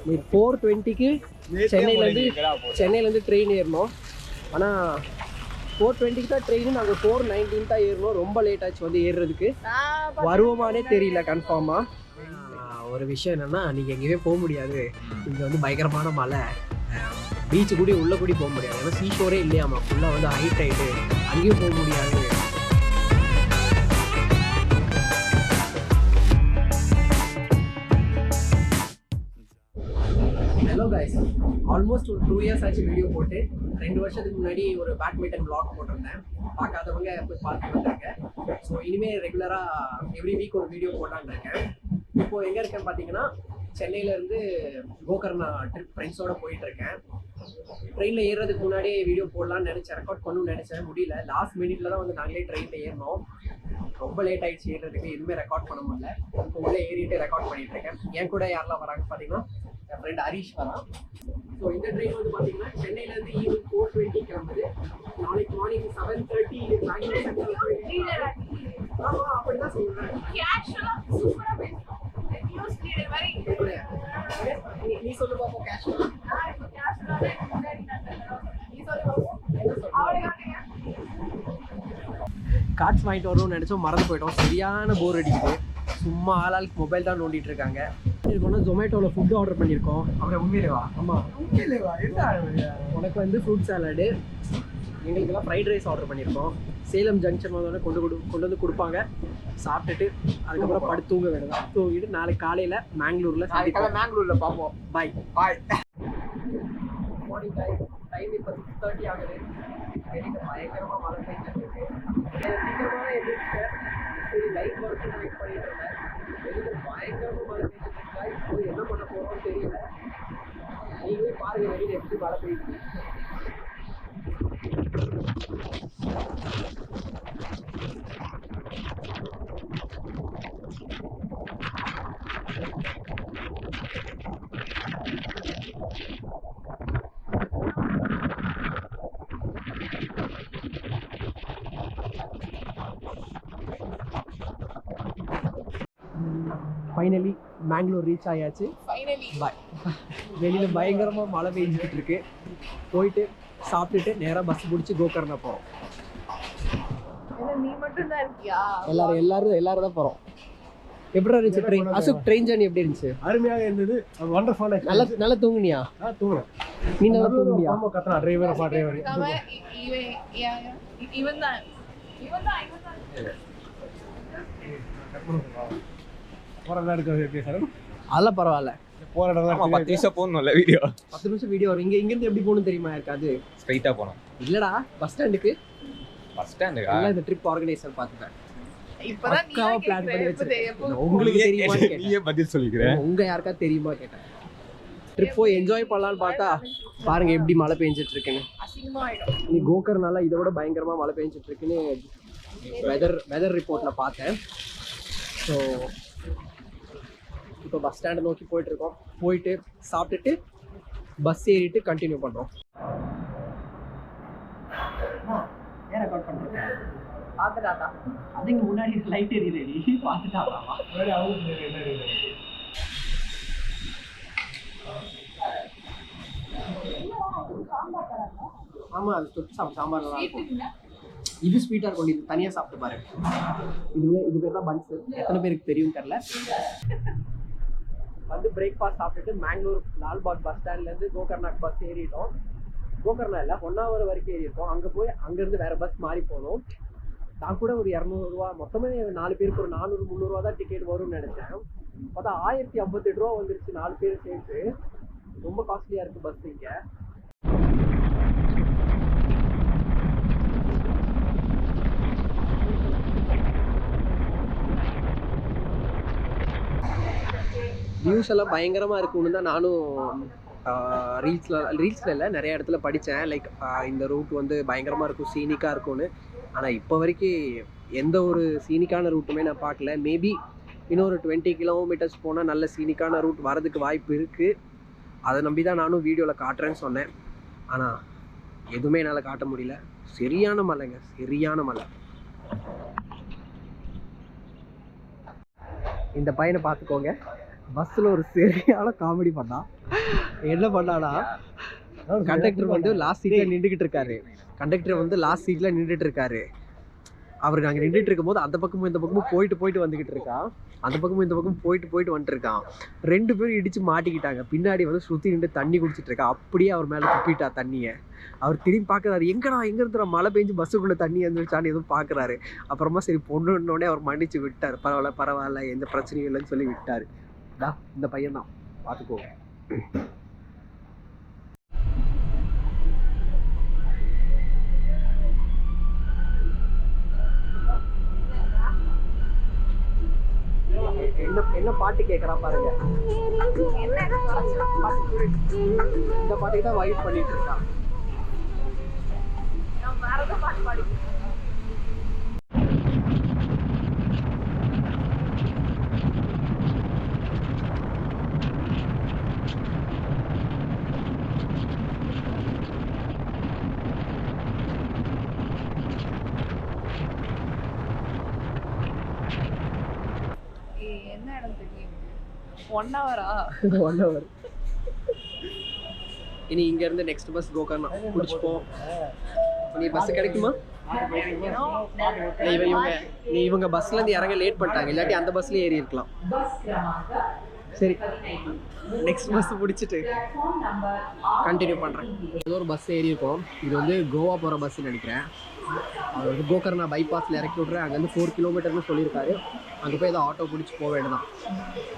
4:20க்கு சென்னையிலேருந்து ட்ரெயின் ஏறணும். ஆனால் 4:20க்கு தான் ட்ரெயின், நாங்கள் 4:19 தான் ஏறணும். ரொம்ப லேட் ஆச்சு வந்து ஏறுறதுக்கு. வருவோமானே தெரியல கன்ஃபார்மாக. ஒரு விஷயம் என்னென்னா, நீங்கள் எங்கேயுமே போக முடியாது. இங்கே வந்து பயங்கரமான மழை, பீச்சு கூட உள்ளே கூட போக முடியாது. ஏன்னா சீஷோரே இல்லையாமா, ஃபுல்லாக வந்து ஹைட் ஆகிட்டு அங்கேயும் போக முடியாது. ஹலோ கைஸ், ஆல்மோஸ்ட் ஒரு 2 இயர்ஸ் ஆச்சு வீடியோ போட்டு. 2 வருஷத்துக்கு முன்னாடி ஒரு பேட்மிண்டன் வ்ளாக் போட்டிருந்தேன். பார்க்காதவங்க போய் பார்த்துட்டு வந்திருக்கேன். ஸோ இனிமேல் ரெகுலராக எவ்ரி வீக் ஒரு வீடியோ போட்டான்னு இருக்கேன். இப்போது எங்கே இருக்கேன்னு பார்த்தீங்கன்னா, சென்னையிலேருந்து கோகர்ணா ட்ரிப் ஃப்ரெண்ட்ஸோடு போயிட்டுருக்கேன். ட்ரெயினில் ஏறுறதுக்கு முன்னாடியே வீடியோ போடலான்னு நினச்சேன், ரெக்கார்ட் பண்ணணும்னு நினச்சேன், முடியல. லாஸ்ட் மினிட்ல தான் வந்து நாங்களே ட்ரெயினில் ஏறினோம். ரொம்ப லேட் ஆகிடுச்சு ஏறுறதுக்கு, எதுவுமே ரெக்கார்ட் பண்ண முடியல. இப்போ உள்ளே ஏறிட்டு ரெக்கார்ட் பண்ணிகிட்ருக்கேன். என் கூட யாரெல்லாம் வராங்க பார்த்தீங்கன்னா, என் ஃப்ரெண்ட் ஹரீஷ் வரான். ஸோ இந்த ட்ரெயின் வந்து பார்த்தீங்கன்னா சென்னையிலேருந்து ஈவினிங் 4:20 கிளம்புது. நாளைக்கு மார்னிங் 7:30 பெங்களூர் சென்ட்ரல். ஆமாம், அப்படி தான் சொல்கிறேன். நீ சொல்லு பாப்போம். கார்ட்ஸ் வாங்கிட்டு வரணும்னு நினச்சோம், மறந்து போயிட்டோம். சரியான போர் அடிக்குது. சும்மா ஆளாளுக்கு மொபைல் தான் நோண்டிட்டு இருக்காங்க. இருக்கோம்னா ஜொமேட்டோவில் ஃபுட்டு ஆர்டர் பண்ணியிருக்கோம். அப்புறம் உண்மையிலேவா? ஆமாம், உண்மையிலேவா? என்ன உனக்கு வந்து ஃப்ரூட் சாலடு, எங்களுக்கெல்லாம் ஃப்ரைட் ரைஸ் ஆர்டர் பண்ணியிருக்கோம். சேலம் ஜங்ஷன் வந்தோடனே கொண்டு வந்து கொடுப்பாங்க. சாப்பிட்டுட்டு அதுக்கப்புறம் படுத்து தூங்க வேணும். தூங்கிட்டு நாளைக்கு காலையில் மேங்களூரில் பார்ப்போம். பாய் பாய். மார்னிங் டைம் இப்போ 6:30 ஆகுது. வெளியில் பயங்கரமாக மழை பெய்ஞ்சிட்டு இருக்கு. சீக்கிரமாக எதிர்த்தேன். சரி, லைட் ஒர்க்கு வெயிட் பண்ணிட்டு இருந்தேன். வெளியில் பயங்கரமாக மழை பெய்ஞ்சிட்டு இருக்கா. இப்போ என்ன பண்ண போகிறோம்னு தெரியல. நீங்களே பாருங்கள் வெளியில் எப்படி மழை பெய்யுது. ஃபைனலி மேங்களூர் ரீச் ஆயாச்சு. வெளியில் பயங்கரமாக மழை பெஞ்சிக்கிட்டு இருக்கு. போயிட்டு சாப்பிட்டுட்டு நேராக பஸ் பிடிச்சி கோகர்ணா போகிறோம். எல்லாரும் தான் போகிறோம். எப்படி இருந்துச்சு ட்ரெயின்? அசோக், ட்ரெயின் ஜர்னி எப்படி இருந்துச்சு? அருமையாக இருந்தது. வண்டர்ஃபுல். நல்லா தூங்குனியா? தூங்குறேன். நீ நல்லா தூங்குனியா? ஆமா, கத்தனா டிரைவர் அதெல்லாம் பரவாயில்ல. போற இடம் 10 நிமிஷம் போகணும்ல வீடியோ. 10 நிமிஷம் வீடியோ வரும். இங்கேருந்து எப்படி போகணும் தெரியுமா? இருக்காது, ஸ்ட்ரைட்டா போனோம். இல்லடா, பஸ் ஸ்டாண்டுக்கு. பஸ் ஸ்டாண்டுக்கா? எல்லாம் இந்த ட்ரிப் ஆர்கனைசர் பார்த்துட்டேன். இப்பதான் பக்காவா பிளான் பண்ணி வச்சிருக்கேன். உங்களுக்கு தெரியுமா கேட்டேன். நீயே பதில் சொல்லிக்கிறேன். உங்க யாருக்கா தெரியுமா கேட்டேன். ட்ரிப் போய் என்ஜாய் பண்ணலான்னு பார்த்தா பாருங்க எப்படி மழை பெஞ்சிட்டு இருக்குன்னு. நீ கோகர்னால இதை விட பயங்கரமா மழை பெஞ்சிட்டு இருக்குன்னு வெதர் ரிப்போர்ட்ல பார்த்தேன். ஸோ இப்போ பஸ் ஸ்டாண்டை நோக்கி போயிட்டு இருக்கோம். போயிட்டு சாப்பிட்டுட்டு பஸ் ஏறிட்டு கண்டினியூ பண்ணுறோம். ஏன் ரெக்கார்ட் பண்ணுறேன்? பார்த்துட்டாதா? அது இங்கே முன்னாடி லைட் எரியுது, பார்த்துட்டாவா? ஆமாம், அது தொட்டு சாம்பார் நல்லா இருக்கும். இது ஸ்வீட்டாக இருக்கும். இது தனியாக சாப்பிட்டு பாரு. இது பேர் தான் பன்ஸு. எத்தனை பேருக்கு தெரியும் தெரில. வந்து பிரேக்ஃபாஸ்ட் சாப்பிட்டுட்டு மேங்களூர் லால்பாக் பஸ் ஸ்டாண்ட்லேருந்து கோகர்நாக் பஸ் ஏறிட்டோம். கோகர்ணா இல்லை, 1 hour வரைக்கும் ஏறியிருக்கோம். அங்கே போய் அங்கேருந்து வேறு பஸ் மாறி போகணும். நான் கூட ஒரு 200 ரூபா, மொத்தமே 4 பேருக்கு ஒரு 400-300 ரூபா தான் டிக்கெட் வரும்னு நினச்சேன். பார்த்தா 1058 ரூபா வந்துருச்சு 4 பேர் சேர்த்து. ரொம்ப காஸ்ட்லியாக இருக்குது பஸ் இங்கே. வியூஸ் எல்லாம் பயங்கரமாக இருக்கும்னு தான் நானும் ரீல்ஸில் இல்லை, நிறைய இடத்துல படித்தேன். லைக் இந்த ரூட் வந்து பயங்கரமாக இருக்கும், சீனிக்காக இருக்கும்னு. ஆனால் இப்போ வரைக்கும் எந்த ஒரு சீனிக்கான ரூட்டுமே நான் பார்க்கல. மேபி இன்னொரு 20 கிலோமீட்டர்ஸ் போனால் நல்ல சீனிக்கான ரூட் வரதுக்கு வாய்ப்பு இருக்குது. அதை நம்பி தான் நானும் வீடியோவில் காட்டுறேன்னு சொன்னேன். ஆனால் எதுவுமே என்னால் காட்ட முடியல. சரியான மழைங்க, சரியான மழை. இந்த பையனை பார்த்துக்கோங்க, பஸ்ஸில் ஒரு சரியான காமெடி பண்ணான். என்ன பண்ணானா, கண்டக்டர் வந்து லாஸ்ட் சீட்டில் நின்றுக்கிட்டு இருக்காரு. அவருக்கு அங்கே நின்றுட்டு இருக்கும்போது அந்த பக்கமும் இந்த பக்கமும் போயிட்டு வந்துக்கிட்டு இருக்கான். அந்த பக்கமும் இந்த பக்கமும் போயிட்டு வந்துட்டு இருக்கான். 2 பேரும் இடிச்சு மாட்டிக்கிட்டாங்க. பின்னாடி வந்து ஸ்ருதி நின்று தண்ணி குடிச்சிட்டு இருக்கா. அப்படியே அவர் மேலே துப்பிட்டா தண்ணியை. அவர் திரும்பி பார்க்குறாரு, எங்கே இருந்துடா மழை பெஞ்சு பஸ்ஸுக்குள்ளே தண்ணி வந்துருச்சான்னு எதுவும் பார்க்குறாரு. அப்புறமா சரி பொண்ணுன்னோடனே அவர் மன்னிச்சு விட்டார். பரவாயில்ல எந்த பிரச்சனையும் இல்லைன்னு சொல்லி விட்டார். இந்த பையன் தான், பார்த்துக்கோ. என்ன பாட்டு கேட்கறான் பாருங்க. இந்த பாட்டுக்கு தான் வைப் பண்ணிட்டு இருக்கான். என்ன இடம் தெரியும்? 1 hour-ஆ? 1 hour. இனி இங்க இருந்து நெக்ஸ்ட் பஸ் கோகர்ணா புடிச்சு போ. நீ பஸ் கிடைக்குமா? இவங்க பஸ்ல இருந்து இறங்க லேட் பண்ணிட்டாங்க. இல்லாட்டி அந்த பஸ்ல ஏறி இருக்கலாம். சரி, நெக்ஸ்ட் பஸ் பிடிச்சிட்டு கண்டினியூ பண்ணுறேன். ஏதோ ஒரு பஸ் ஏறி இருக்கோம். இது வந்து கோவா போகிற பஸ்ன்னு நினைக்கிறேன். அவர் வந்து கோகர்ணா பைபாஸில் இறக்கி விட்றேன். அங்கேருந்து 4 கிலோமீட்டர்னு சொல்லியிருக்காரு. அங்கே போய் ஏதோ ஆட்டோ பிடிச்சி போக வேண்டியதான்.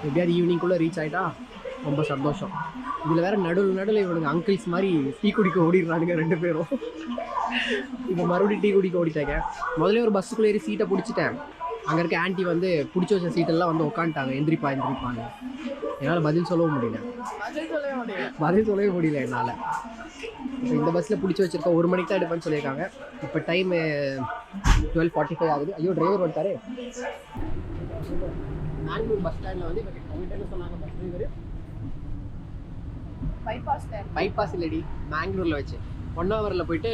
எப்படியாவது ஈவினிங்குள்ளே ரீச் ஆகிட்டா ரொம்ப சந்தோஷம். இதில் வேறு நடுவில் இவனுக்கு அங்கிள்ஸ் மாதிரி டீ குடிக்க ஓடிடுறானுங்க 2 பேரும். இப்போ மறுபடியும் டீ குடிக்க ஓடிட்டாங்க. முதல்ல ஒரு பஸ்ஸுக்குள்ளே ஏறி சீட்டை பிடிச்சிட்டேன். அங்கே இருக்க ஆண்டி வந்து பிடிச்சி வச்ச சீட்டெல்லாம் வந்து உட்காந்துட்டாங்க. எந்திரிப்பாங்க. என்னால் பதில் சொல்லவும் முடியல என்னால். இப்போ இந்த பஸ்ஸில் பிடிச்சி வச்சுருக்கோம். 1 மணிக்கு தான் எடுப்பேன்னு சொல்லியிருக்காங்க. இப்போ டைமு 12:45 ஆகுது. ஐயோ, டிரைவர் வந்துட்டாரு. மேங்களூர் பஸ் ஸ்டாண்டில் வந்து இப்போ சொன்னாங்க பஸ் டிரைவர். பைபாஸ் இல்லடி, மேங்களூரில் வச்சு 1 ஹவரில் போயிட்டு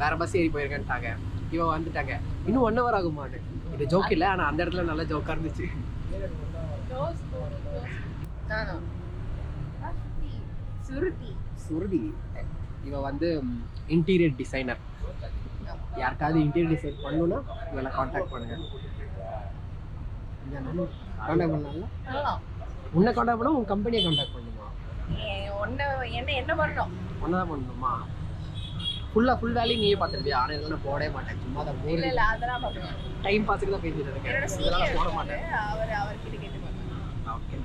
வேறு பஸ் ஏறி போயிருக்கேன்ட்டாங்க. இவன் வந்துட்டாங்க. இன்னும் 1 ஹவர் ஆகுமான்னு. இது ஜோக் இல்லை, ஆனால் அந்த இடத்துல நல்ல ஜோக்காக இருந்துச்சு. சுருதி இவன் வந்து இன்டீரியர் டிசைனர். யாருக்காவது இன்டீரியர் டிசைன் பண்ணணும்னா இவளை காண்டாக்ட் பண்ணுங்க. காண்டாக்ட் பண்ணலாம்ல? உன்னை காண்டாக்ட் பண்ணா உன் கம்பெனியை காண்டாக்ட் பண்ணுமா? என்ன பண்ணணும்? ஒன்னதான் பண்ணணுமா? ஃபுல் வேலையும் நீயே பார்த்துருப்பியா? ஆனால் இதெல்லாம் நான் போடவே மாட்டேன். சும்மா தான் டைம் பாஸுக்கு தான் பேசிட்டு இருக்கேன். இதெல்லாம் போட மாட்டேன். ஓகே.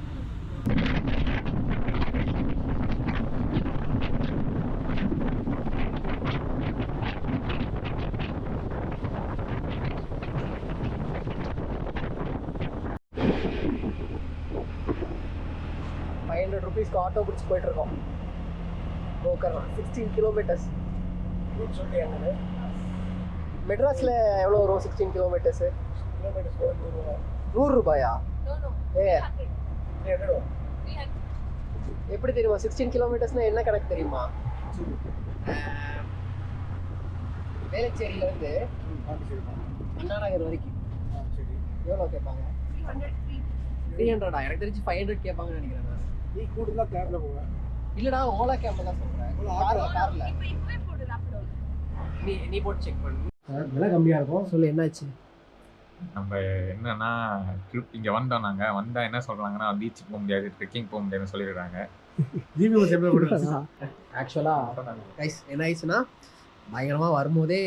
₹500 ஆட்டோ பிடிச்சி போயிட்டு இருக்கோம். கோகர்ணா 16 கிலோமீட்டர்ஸ். மெட்ராஸில் எவ்வளோ வரும் 16 கிலோமீட்டர்ஸு? ₹100? எப்படி தெரியுமா? 16 கிலோமீட்டர்ஸ்னால் என்ன கணக்கு தெரியுமா? வேளச்சேரியிலேருந்து அண்ணா நகர் வரைக்கும் எவ்வளோ கேட்பாங்க? 300. எனக்கு தெரிஞ்சு 500 கேட்பாங்கன்னு நினைக்கிறேன். நீ கூடுதலாக கேபில் போவேன். இல்லடா, ஓலா கேப்ல தான் சொல்றேன். கார்ல நீ போட்டு செக் பண்ணு. விலை கம்மியா இருக்கும். சொல்லு, என்னாச்சு? நம்ம என்னன்னா ட்ரிப் இங்கே வந்தோம். நாங்கள் வந்தால் என்ன சொல்கிறாங்கன்னா பீச் போக முடியாது, ட்ரெக்கிங் போக முடியாதுன்னு சொல்லிடுறாங்க. ஆக்சுவலாக கைஸ் என்ன ஆயிடுச்சுன்னா, பயங்கரமாக வரும்போதே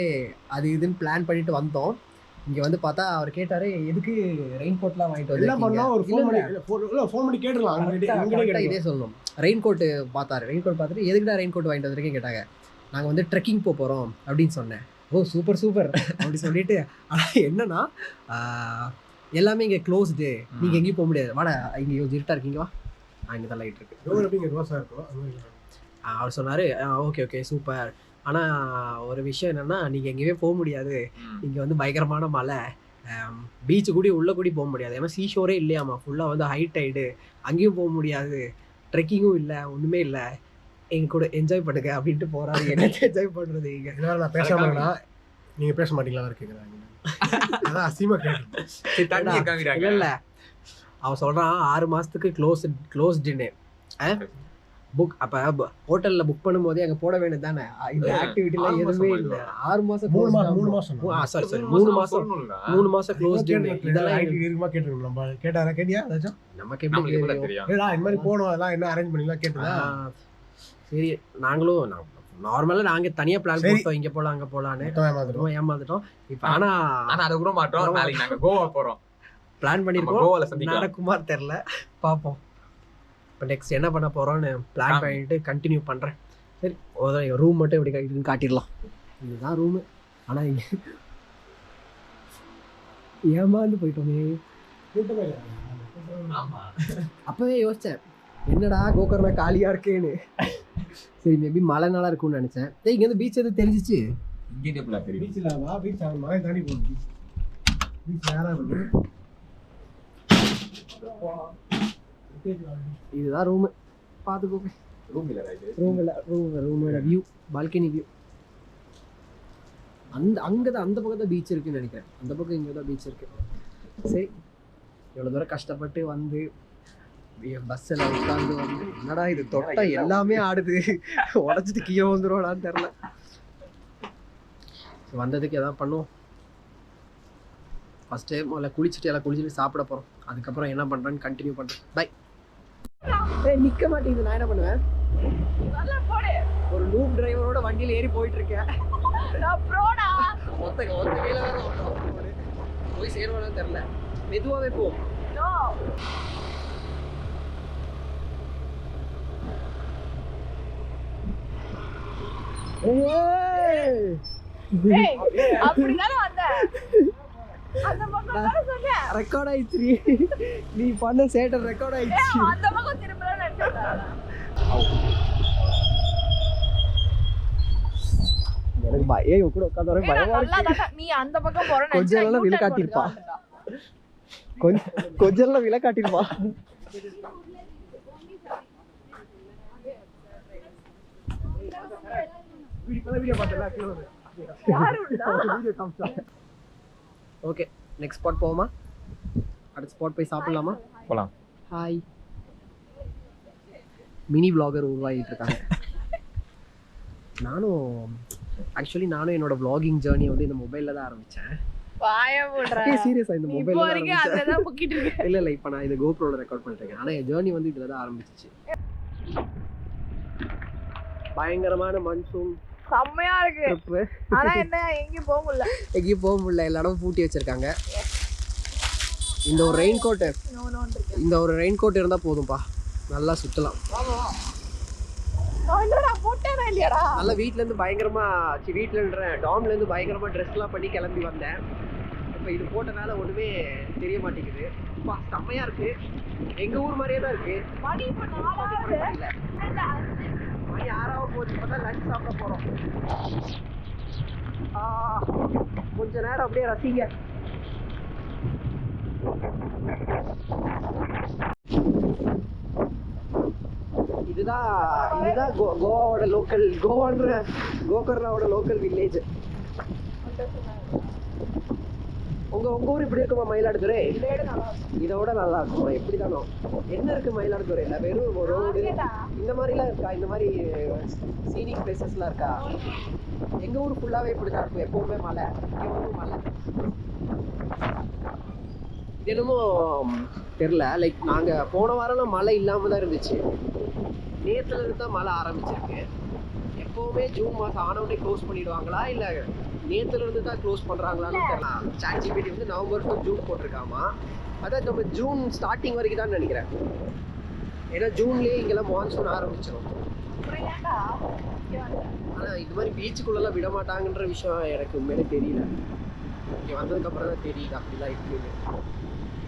அது இதுன்னு பிளான் பண்ணிட்டு வந்தோம். இங்கே வந்து பார்த்தா அவர் கேட்டார், எதுக்கு ரெயின் கோட்லாம் வாங்கிட்டு வந்து ஒரு ஃபோன் பண்ணி கேட்டுருலாம். இதே சொல்லணும். ரெயின் கோட்டு பார்த்துட்டு எதுக்குடா ரெயின் கோட் வாங்கிட்டு வந்திருக்கேன்னு கேட்டாங்க. நாங்கள் வந்து ட்ரெக்கிங் போக போகிறோம் அப்படின்னு சொன்னேன். ஓ சூப்பர் அப்படி சொல்லிட்டு, ஆனால் என்னன்னா எல்லாமே இங்கே க்ளோஸ்டு, நீங்கள் எங்கேயும் போக முடியாது. வாடா, இங்கே இருட்டாக இருக்கீங்க, வா, இங்கே தான் லைட் இருக்கு. அவர் சொன்னார், ஓகே சூப்பர். ஆனால் ஒரு விஷயம் என்னென்னா, நீங்கள் எங்கேயுமே போக முடியாது. இங்கே வந்து பயங்கரமான மழை, பீச்சு கூடி உள்ளே கூடி போக முடியாது. ஏன்னா சீஷோரே இல்லையாமா, ஃபுல்லாக வந்து ஹை டைடு, அங்கேயும் போக முடியாது, ட்ரெக்கிங்கும் இல்லை, ஒன்றுமே இல்லை, எங்கள் கூட என்ஜாய் பண்ணுங்க அப்படின்ட்டு போகிறாரு. என்ன என்ஜாய் பண்ணுறது? இங்கே இதனால் நான் பேசாமண்ணா, நீங்கள் பேச மாட்டீங்களா இருக்கீங்களா? அதான் அசிமா கேட்டேன். இல்லை அவன் சொல்கிறான் 6 மாதத்துக்கு க்ளோஸ்டுன்னு புக். அப்போ ஹோட்டலில் புக் பண்ணும்போதே அங்கே போட வேண்டியது தானே, இந்த ஆக்டிவிட்டிலாம் எதுவுமே இல்லை. 6 மாதம் 3 மாசம் சாரி 3 மாதம் க்ளோஸ்டுன்னு. இதெல்லாம் இருக்குமா கேட்டுருக்கோம். நம்ம கேட்டியா ஏதாச்சும்? நமக்கு எப்படி தெரியும்? ஏடா இந்த மாதிரி போகணும், அதெல்லாம் என்ன அரேஞ்ச் பண்ணிக்கலாம் கேட்டுதா? சரி, நாங்களும் நார்மலாக நாங்கள் தனியாக பிளான் போட்டோம், இங்கே போகலாம் அங்கே போகலான்னு. ஏமாந்துட்டோம் இப்போ. ஆனால் அதை கூட மாட்டோம். நாளைக்கு நாங்கள் கோவா போகிறோம், பிளான் பண்ணியிருக்கோம். கோவாவில் சந்திக்கலாம். நடக்குமான்னு தெரில, பார்ப்போம். இப்போ நெக்ஸ்ட் என்ன பண்ண போகிறோன்னு பிளான் பண்ணிட்டு கண்டினியூ பண்ணுறேன். சரி, ஒரு ரூம் மட்டும் எப்படி இருக்குன்னு காட்டிடலாம். இதுதான் ரூமு. ஆனால் இங்கே ஏமாந்து போயிட்டோமே. அப்போவே யோசித்தேன், என்னடா கோகர்னா காலியாக இருக்கேன்னு. சரி, மேபி மழை நாளாக இருக்கும்னு நினச்சேன். இங்கேருந்து பீச் எதுவும் தெரிஞ்சிச்சு. இங்கே தெரியும் பீச்சில் பீச் மழை தாண்டி போகணும். பீச் நேராக இருக்கு. இதுதான் ரூமு, பார்த்துக்கோங்க. ரூமோட வியூ, பால்கனி வியூ. அங்கே தான் அந்த பக்கம் தான் பீச் இருக்குன்னு நினைக்கிறேன். அந்த பக்கம் இங்கே தான் பீச் இருக்கு. சரி, இவ்வளோ தூரம் கஷ்டப்பட்டு வந்து பஸ்ஸில் உட்காந்து வந்து என்னடா இது தொட்டா எல்லாமே ஆடுது, உடச்சிட்டு கீழே வந்துடுவாடான்னு தெரில. வந்ததுக்கு எதாவது பண்ணுவோம். ஃபஸ்ட்டு முதல்ல குளிச்சுட்டு சாப்பிட போகிறோம். அதுக்கப்புறம் என்ன பண்ணுறேன்னு கண்டினியூ பண்ணுறேன். பை. நிற்க மாட்டேங்குது. நான் என்ன பண்ணுவேன், ஒரு லூப் டிரைவரோட வண்டியில் ஏறி போயிட்டு இருக்கேன். ஒத்த கையில் வேற போய் சேருவானு தெரில. மெதுவாகவே போ. ரெக்கார்ட் ஆயிடுச்சு. நீ பண்ண சேட்டர் ரெக்கார்ட் ஆயிடுச்சு. எனக்கு பயம் கூட உட்காந்து பயமா இருக்கு. நீ அந்த பக்கம் போற கொஞ்சம் எல்லாம் விலை காட்டிருப்பா. கொஞ்சம் எல்லாம் விலை காட்டிருப்பா. ஓகே, நெக்ஸ்ட் ஸ்பாட் போவோமா? அடுத்த ஸ்பாட் போய் சாப்பிடலாமா? போகலாம். ஹாய். மினி விளாகர் உருவாகிட்டு இருக்காங்க. நானும் என்னோட vlogging ஜேர்னி வந்து இந்த மொபைலில் தான் ஆரம்பித்தேன். சீரியஸாக இந்த மொபைலில் இல்லை இப்போ நான் இந்த கோப்ரோவில் ரெக்கார்ட் பண்ணிருக்கேன். ஆனால் என் ஜேர்னி வந்து இதில் தான் ஆரம்பிச்சிச்சு. பயங்கரமான மன்சூன் செம்மையா இருக்கு. ஆனா என்ன எங்கேயும் போக முடியல. எல்லா இடமும் பூட்டி வச்சிருக்காங்க. இந்த ஒரு ரெயின் கோட் இருந்தா போதும்பா, நல்லா சுத்தலாம். நல்லா வீட்ல இருந்து பயங்கரமா டாம்ல இருந்து பயங்கரமா ட்ரெஸ் எல்லாம் பண்ணி கிளம்பி வந்தேன். இப்ப இது போட்டனால ஒண்ணுமே தெரிய மாட்டேங்குது. செம்மையா இருக்கு. எங்க ஊர் மாதிரியே தான் இருக்கு. மணி 6 போகுது. இப்பதான் லஞ்ச் சாப்பிட போறோம். கொஞ்ச நேரம் அப்படியே ரசிங்க. இதுதான் கோவாவோட கோகர்னாவோட லோக்கல் வில்லேஜ். உங்க ஊர் இப்படி இருக்குமா மயிலாடுதுறை? இதோட நல்லா இருக்குமா? எப்படிதானோ என்ன இருக்கு மயிலாடுதுறையில? வெறும் ரோடு இந்த மாதிரிலாம் இருக்கா? இந்த மாதிரி சீனிக் பிளேசஸ்லாம் இருக்கா? எங்க ஊர் ஃபுல்லாவே இப்படிதான் இருக்கும். எப்பவுமே மழை, இங்க வந்து மழை. இது என்னமோ தெரியல. லைக் நாங்க போன வாரம் மழை இல்லாம தான் இருந்துச்சு. நேத்துல இருந்து தான் மழை ஆரம்பிச்சிருக்கு. எப்பவுமே ஜூன் மாதம் ஆனவுடனே க்ளோஸ் பண்ணிடுவாங்களா இல்லை நேத்துல இருந்து தான் க்ளோஸ் பண்ணுறாங்களான்னு தெரியல. ChatGPT வந்து நவம்பர் டு ஜூன் போட்டிருக்காமா. அதான் நம்ம ஜூன் ஸ்டார்டிங் வரைக்கும் தான் நினைக்கிறேன். ஏன்னா ஜூன்லேயே இங்கெல்லாம் மான்சூன் ஆரம்பிச்சிடும். ஆனால் இது மாதிரி பீச்சுக்குள்ளெல்லாம் விட மாட்டாங்கன்ற விஷயம் எனக்கு உண்மையிலே தெரியல. இங்கே வந்ததுக்கப்புறம் தான் தெரியுது அப்படிலாம் இருக்குன்னு.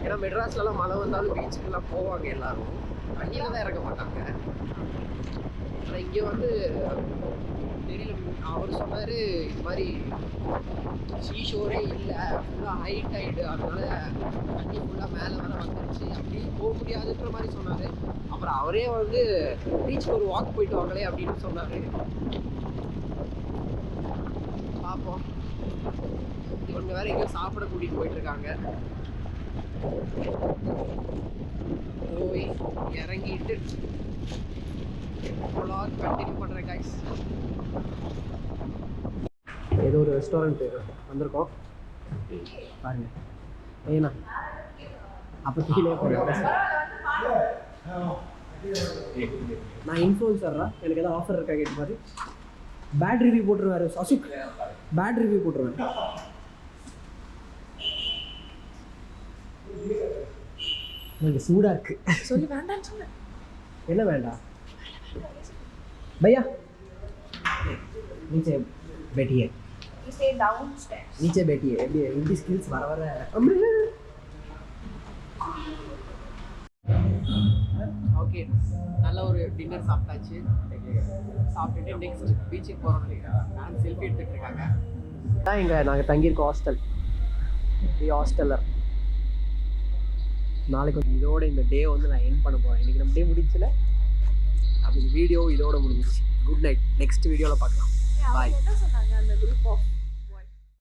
ஏன்னா மெட்ராஸ்லலாம் மழை வந்தாலும் பீச்சுக்கெல்லாம் போவாங்க எல்லாரும், தண்ணியில் தான் இறங்க மாட்டாங்க. ஆனால் இங்கே வந்து தெரியல. அவர் சொன்னார் இது மாதிரி சீஷோரே இல்லை, ஃபுல்லாக ஹை டைடு, அதனால தண்ணி ஃபுல்லாக மேலே வர வந்துருச்சு, அப்படி போக முடியாதுன்ற மாதிரி சொன்னார். அப்புறம் அவரே வந்து பீச்சுக்கு ஒரு வாக் போயிட்டு வாங்களே அப்படின்னு சொன்னார். பார்ப்போம். இவங்க வேறு எங்கேயும் சாப்பிட கூட்டிகிட்டு போயிட்டுருக்காங்க. போய் இறங்கிட்டு கண்டினியூ பண்ணுறேன் கைஸ். ஏதோ ஒரு ரெஸ்டாரண்ட் வந்திருக்கோம் பாருங்க. ஏண்ணா அப்போ கீழே போகிறேன். நான் இன்ஃப்ளூன்சர்ரா, எனக்கு எதாவது ஆஃபர் இருக்கா கேட்டு பாரு. பேட் ரிவ்யூ போட்டுருவாரு அசுக், பேட் ரிவ்யூ போட்டுருவேன். நீங்கள் சூடாக இருக்கு சொல்லி வேண்டாம்னு சொன்னேன். என்ன வேண்டாம் भैया नीचे बैठिए You stay downstairs. नीचे बैठिए. எப்படி ஹிந்தி ஸ்கில்ஸ் வர வர ஓகே. நல்ல ஒரு டின்னர் சாப்பிட்டாச்சு. சாப்பிட்டுட்டு நெக்ஸ்ட் பீச்சுக்கு போகிறோம் நினைக்கிறேன். மேடம் செல்ஃபி எடுத்துகிட்டு இருக்காங்க. தான் இங்கே நாங்கள் தங்கியிருக்கோம் ஹாஸ்டல். ஹாஸ்டலர் நாளைக்கு இதோட இந்த டே வந்து நான் எண்ட் பண்ண போகிறேன். இன்றைக்கி நம்ம டே முடிச்சல, அப்படி வீடியோ இதோட முடிஞ்சிச்சு. Good night. நெக்ஸ்ட் வீடியோவில் பார்க்கலாம். பாய். என்ன சொன்னாங்க அந்த குரூப் ஆஃப்